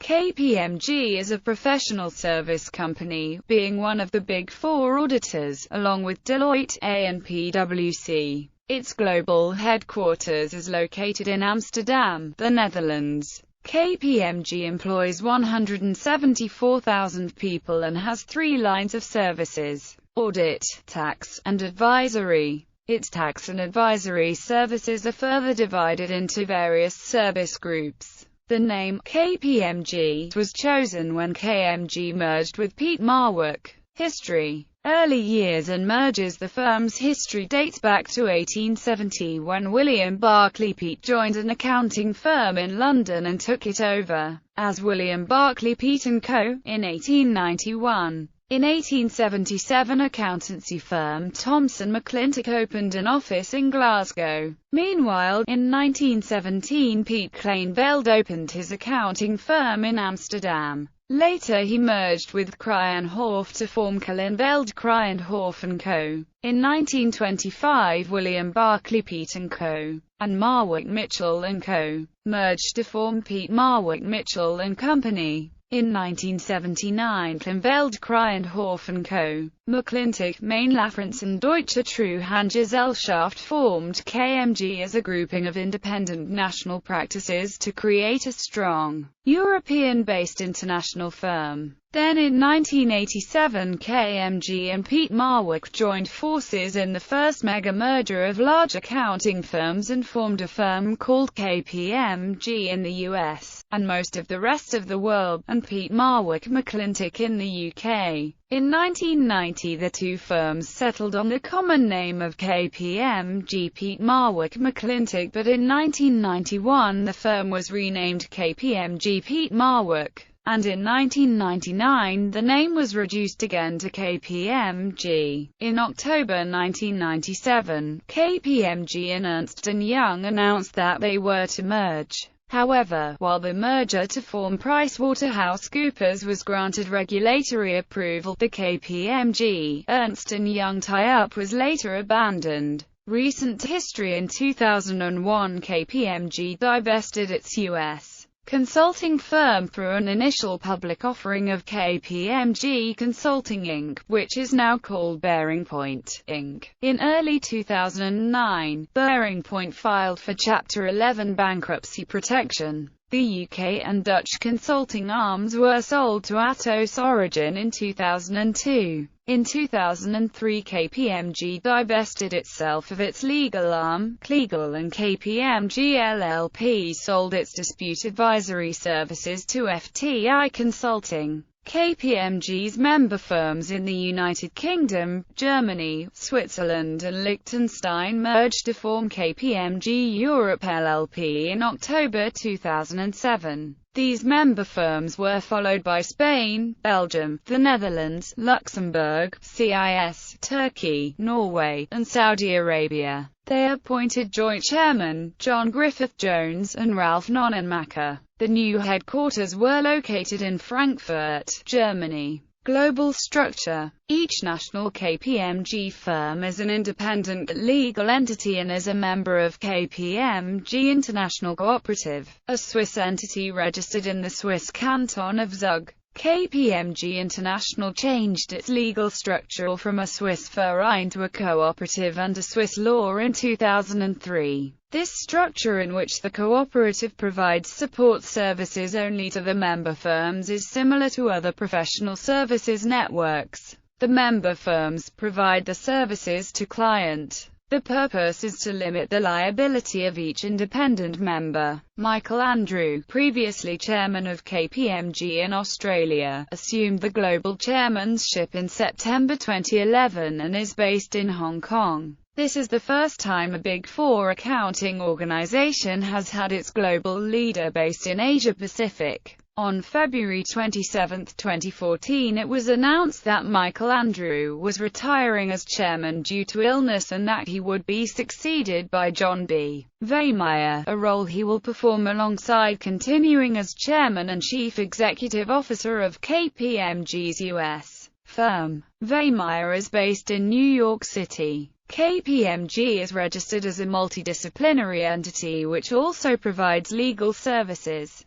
Kpmg is a professional service company, being one of the Big Four auditors, along with Deloitte and PwC. Its global headquarters is located in Amsterdam, the Netherlands. Kpmg employs 174,000 people and has 3 lines of services: audit, tax, and advisory. Its tax and advisory services are further divided into various service groups. The name Kpmg was chosen when KMG merged with Peat Marwick. History. Early years and mergers. The firm's history dates back to 1870 when William Barclay Peat joined an accounting firm in London and took it over as William Barclay Peat & Co. in 1891. In 1877, accountancy firm Thomson McClintock opened an office in Glasgow. Meanwhile, in 1917 Piet Kleinveld opened his accounting firm in Amsterdam. Later he merged with Kruijenhof to form Kleinveld Kruijenhof & Co. In 1925 William Barclay Peat & Co. and Marwick Mitchell & Co. merged to form Peat Marwick Mitchell & Company. In 1979 Kleinveld Kruijenhof & Co., McClintock, Mainlafrance and Deutsche Treuhandgesellschaft formed KMG as a grouping of independent national practices to create a strong, European-based international firm. Then in 1987 KMG and Peat Marwick joined forces in the first mega-merger of large accounting firms and formed a firm called Kpmg in the US, and most of the rest of the world, and Peat Marwick McClintock in the UK. In 1990 the two firms settled on the common name of Kpmg Peat Marwick McClintock, but in 1991 the firm was renamed Kpmg Peat Marwick, and in 1999 the name was reduced again to Kpmg. In October 1997, Kpmg and Ernst & Young announced that they were to merge. However, while the merger to form PricewaterhouseCoopers was granted regulatory approval, the Kpmg, Ernst & Young tie-up was later abandoned. Recent history. In 2001 Kpmg divested its U.S. consulting firm through an initial public offering of Kpmg Consulting Inc., which is now called Bearing Point, Inc. In early 2009, Bearing Point filed for Chapter 11 bankruptcy protection. The UK and Dutch consulting arms were sold to Atos Origin in 2002. In 2003 Kpmg divested itself of its legal arm, Kleagle, and Kpmg LLP sold its dispute advisory services to FTI Consulting. Kpmg's member firms in the United Kingdom, Germany, Switzerland and Liechtenstein merged to form Kpmg Europe LLP in October 2007. These member firms were followed by Spain, Belgium, the Netherlands, Luxembourg, CIS, Turkey, Norway, and Saudi Arabia. They appointed joint chairman, John Griffith-Jones, and Ralph Nonnenmacher. The new headquarters were located in Frankfurt, Germany. Global structure. Each national Kpmg firm is an independent legal entity and is a member of Kpmg International Cooperative, a Swiss entity registered in the Swiss canton of Zug. Kpmg International changed its legal structure from a Swiss Verein to a cooperative under Swiss law in 2003. This structure, in which the cooperative provides support services only to the member firms, is similar to other professional services networks. The member firms provide the services to client. The purpose is to limit the liability of each independent member. Michael Andrew, previously chairman of Kpmg in Australia, assumed the global chairmanship in September 2011 and is based in Hong Kong. This is the first time a Big Four accounting organization has had its global leader based in Asia Pacific. On February 27, 2014 it was announced that Michael Andrew was retiring as chairman due to illness and that he would be succeeded by John B. Veihmeyer, a role he will perform alongside continuing as chairman and chief executive officer of Kpmg's U.S. firm. Veihmeyer is based in New York City. Kpmg is registered as a multidisciplinary entity which also provides legal services.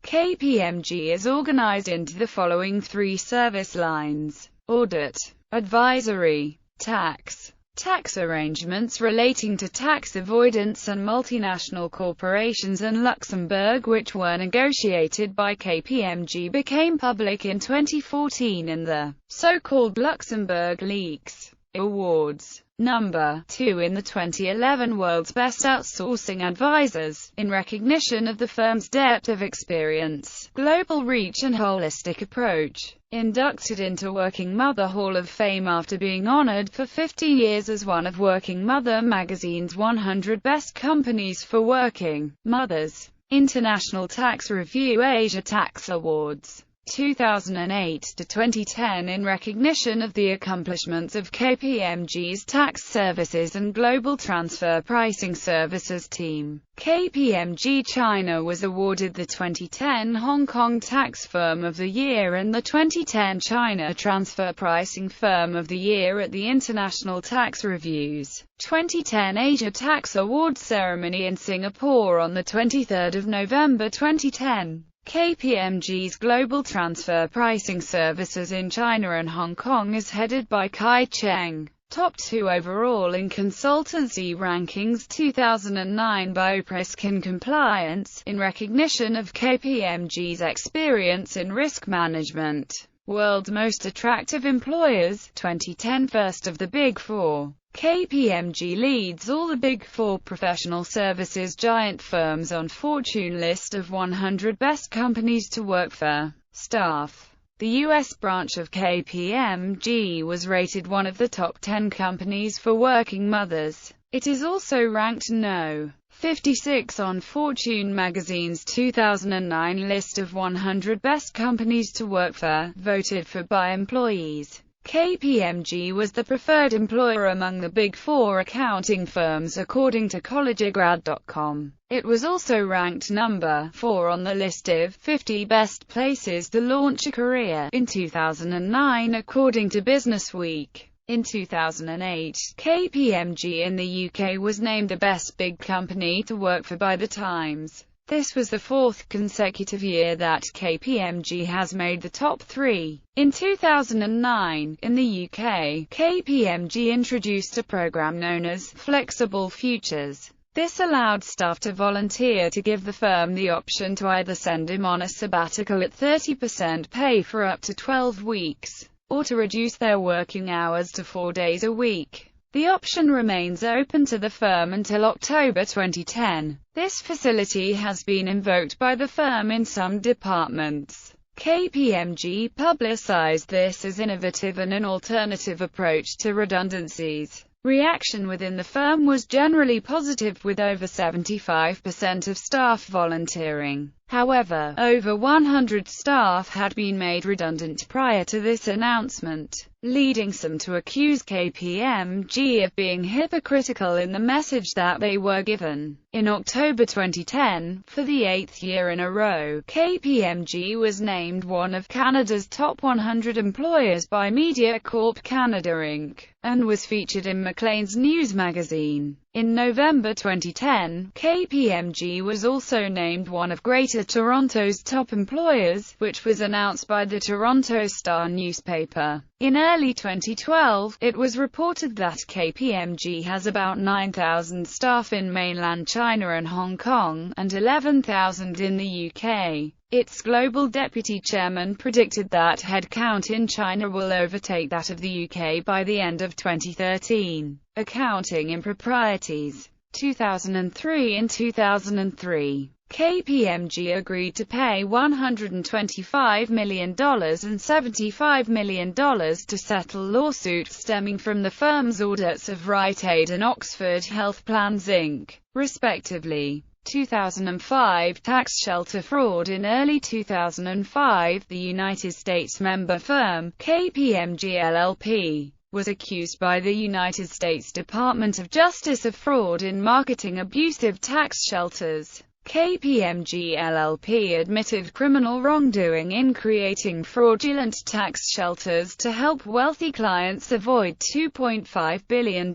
Kpmg is organized into the following three service lines: audit, advisory, tax. Tax arrangements relating to tax avoidance and multinational corporations in Luxembourg, which were negotiated by Kpmg, became public in 2014 in the so-called Luxembourg Leaks Awards. Number 2 in the 2011 World's Best Outsourcing Advisors, in recognition of the firm's depth of experience, global reach and holistic approach. Inducted into Working Mother Hall of Fame after being honored for 50 years as one of Working Mother magazine's 100 Best Companies for Working Mothers. International Tax Review Asia Tax Awards 2008 to 2010 in recognition of the accomplishments of Kpmg's tax services and global transfer pricing services team. Kpmg China was awarded the 2010 Hong Kong Tax Firm of the Year and the 2010 China Transfer Pricing Firm of the Year at the International Tax Review's 2010 Asia Tax Awards ceremony in Singapore on the 23rd of November 2010. Kpmg's global transfer pricing services in China and Hong Kong is headed by Kai Cheng, top 2 overall in consultancy rankings 2009 by Risk and Compliance, in recognition of Kpmg's experience in risk management. World's Most Attractive Employers 2010 First of the Big Four. Kpmg leads all the Big Four professional services giant firms on Fortune list of 100 best companies to work for. Staff. The U.S. branch of Kpmg was rated one of the top 10 companies for working mothers. It is also ranked No. 56 on Fortune magazine's 2009 list of 100 best companies to work for, voted for by employees. Kpmg was the preferred employer among the Big Four accounting firms according to collegegrad.com. It was also ranked number 4 on the list of 50 best places to launch a career in 2009 according to Businessweek. In 2008, Kpmg in the UK was named the best big company to work for by The Times. This was the 4th consecutive year that Kpmg has made the top 3. In 2009, in the UK, Kpmg introduced a program known as Flexible Futures. This allowed staff to volunteer to give the firm the option to either send him on a sabbatical at 30% pay for up to 12 weeks, or to reduce their working hours to 4 days a week. The option remains open to the firm until October 2010. This facility has been invoked by the firm in some departments. Kpmg publicized this as innovative and an alternative approach to redundancies. Reaction within the firm was generally positive, with over 75% of staff volunteering. However, over 100 staff had been made redundant prior to this announcement, leading some to accuse Kpmg of being hypocritical in the message that they were given. In October 2010, for the 8th year in a row, Kpmg was named one of Canada's top 100 employers by MediaCorp Canada Inc., and was featured in Maclean's News magazine. In November 2010, Kpmg was also named one of Greater Toronto's top employers, which was announced by the Toronto Star newspaper. In early 2012, it was reported that Kpmg has about 9,000 staff in mainland China and Hong Kong, and 11,000 in the UK. Its global deputy chairman predicted that headcount in China will overtake that of the UK by the end of 2013. Accounting improprieties. 2003. In 2003, Kpmg agreed to pay $125 million and $75 million to settle lawsuits stemming from the firm's audits of Rite Aid and Oxford Health Plans Inc., respectively. 2005 tax shelter fraud. In early 2005, the United States member firm, Kpmg LLP, was accused by the United States Department of Justice of fraud in marketing abusive tax shelters. Kpmg LLP admitted criminal wrongdoing in creating fraudulent tax shelters to help wealthy clients avoid $2.5 billion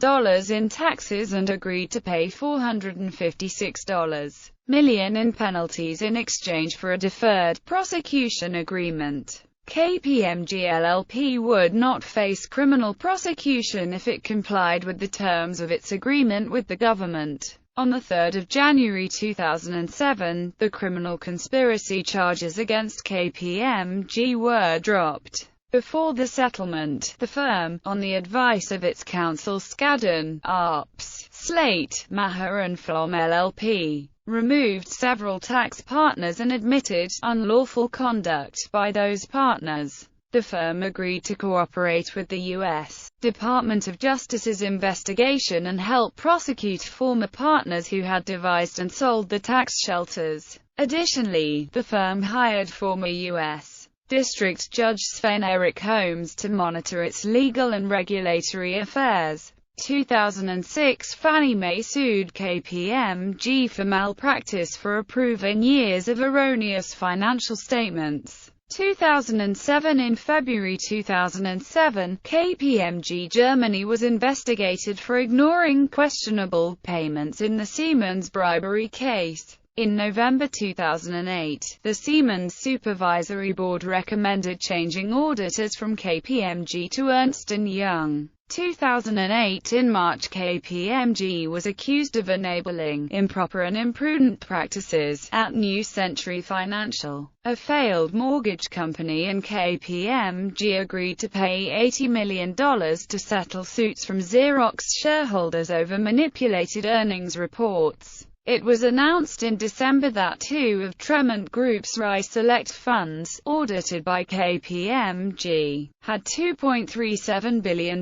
in taxes and agreed to pay $456 million in penalties in exchange for a deferred prosecution agreement. Kpmg LLP would not face criminal prosecution if it complied with the terms of its agreement with the government. On 3 January 2007, the criminal conspiracy charges against Kpmg were dropped. Before the settlement, the firm, on the advice of its counsel Skadden, Arps, Slate, Maher and Flom LLP, removed several tax partners and admitted unlawful conduct by those partners. The firm agreed to cooperate with the U.S. Department of Justice's investigation and help prosecute former partners who had devised and sold the tax shelters. Additionally, the firm hired former U.S. District Judge Sven Eric Holmes to monitor its legal and regulatory affairs. 2006, Fannie Mae sued Kpmg for malpractice for approving years of erroneous financial statements. 2007 In February 2007, Kpmg Germany was investigated for ignoring questionable payments in the Siemens bribery case. In November 2008, the Siemens Supervisory Board recommended changing auditors from Kpmg to Ernst & Young. 2008 In March, Kpmg was accused of enabling improper and imprudent practices at New Century Financial, a failed mortgage company, and Kpmg agreed to pay $80 million to settle suits from Xerox shareholders over manipulated earnings reports. It was announced in December that two of Tremont Group's Rye Select funds, audited by Kpmg, had $2.37 billion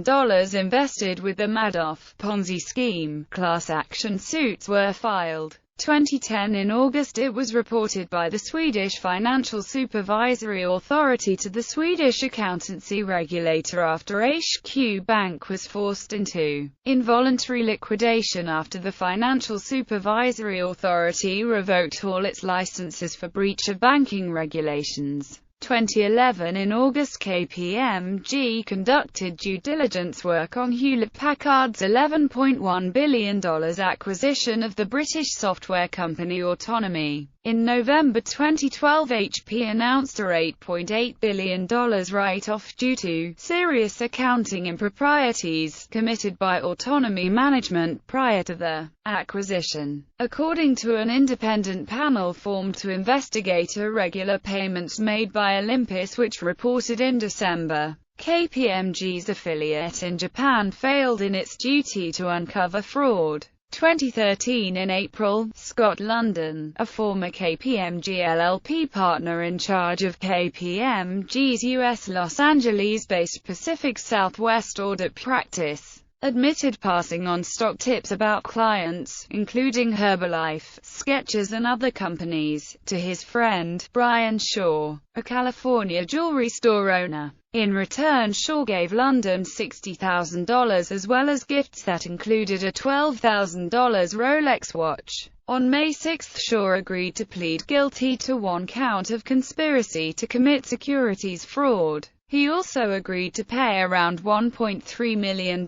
invested with the Madoff Ponzi scheme. Class action suits were filed. 2010 In August, it was reported by the Swedish Financial Supervisory Authority to the Swedish accountancy regulator after HQ Bank was forced into involuntary liquidation after the Financial Supervisory Authority revoked all its licenses for breach of banking regulations. 2011 In August, Kpmg conducted due diligence work on Hewlett-Packard's $11.1 billion acquisition of the British software company Autonomy. In November 2012, HP announced a $8.8 billion write-off due to serious accounting improprieties committed by Autonomy management prior to the acquisition. According to an independent panel formed to investigate irregular payments made by Olympus, which reported in December, Kpmg's affiliate in Japan failed in its duty to uncover fraud. 2013 In April, Scott London, a former Kpmg LLP partner in charge of Kpmg's U.S. Los Angeles-based Pacific Southwest audit practice, admitted passing on stock tips about clients, including Herbalife, Skechers and other companies, to his friend, Brian Shaw, a California jewelry store owner. In return, Shaw gave London $60,000 as well as gifts that included a $12,000 Rolex watch. On May 6, Shaw agreed to plead guilty to one count of conspiracy to commit securities fraud. He also agreed to pay around $1.3 million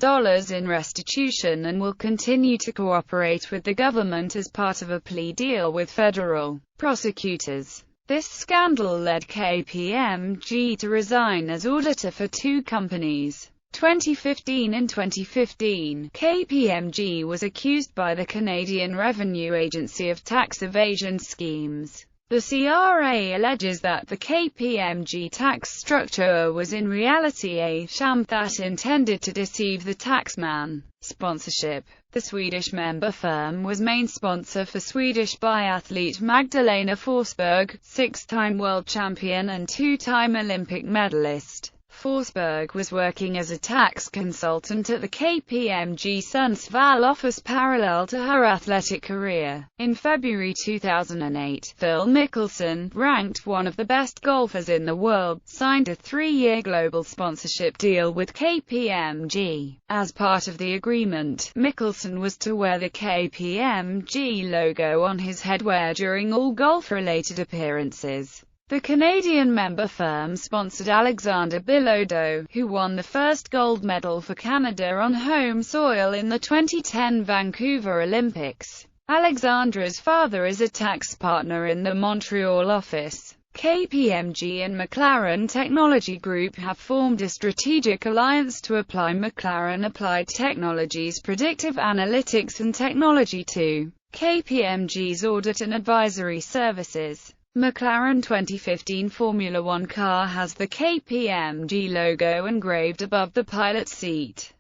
in restitution and will continue to cooperate with the government as part of a plea deal with federal prosecutors. This scandal led Kpmg to resign as auditor for two companies. 2015 In 2015, Kpmg was accused by the Canadian Revenue Agency of tax evasion schemes. The CRA alleges that the Kpmg tax structure was in reality a sham that intended to deceive the taxman. Sponsorship. The Swedish member firm was main sponsor for Swedish biathlete Magdalena Forsberg, six-time world champion and two-time Olympic medalist. Forsberg was working as a tax consultant at the Kpmg Sundsvall office parallel to her athletic career. In February 2008, Phil Mickelson, ranked one of the best golfers in the world, signed a 3-year global sponsorship deal with Kpmg. As part of the agreement, Mickelson was to wear the Kpmg logo on his headwear during all golf-related appearances. The Canadian member firm sponsored Alexander Bilodeau, who won the first gold medal for Canada on home soil in the 2010 Vancouver Olympics. Alexandra's father is a tax partner in the Montreal office. Kpmg and McLaren Technology Group have formed a strategic alliance to apply McLaren Applied Technologies' predictive analytics and technology to Kpmg's audit and advisory services. McLaren 2015 Formula One car has the Kpmg logo engraved above the pilot seat.